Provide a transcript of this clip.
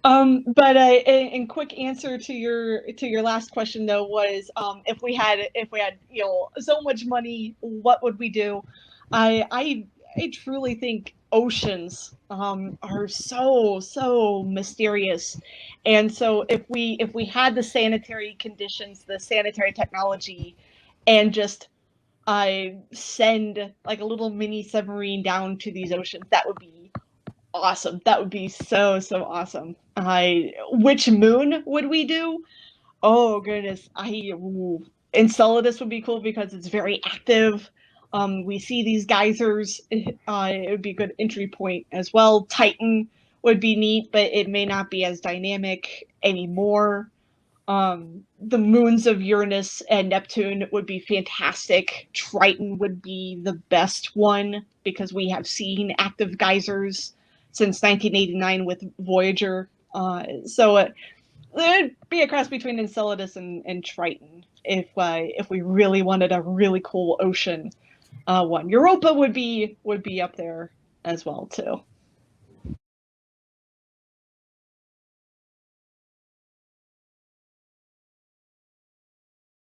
But in quick answer to your last question though was if we had so much money, what would we do? I truly think oceans are so mysterious, and so if we had the sanitary conditions, the sanitary technology, and just send like a little mini submarine down to these oceans, that would be awesome. That would be so awesome. Which moon would we do? Oh goodness, Enceladus would be cool because it's very active. We see these geysers. It would be a good entry point as well. Titan would be neat, but it may not be as dynamic anymore. The moons of Uranus and Neptune would be fantastic. Triton would be the best one because we have seen active geysers since 1989 with Voyager. So it'd be a cross between Enceladus and Triton if we really wanted a really cool ocean one. Europa would be up there as well too.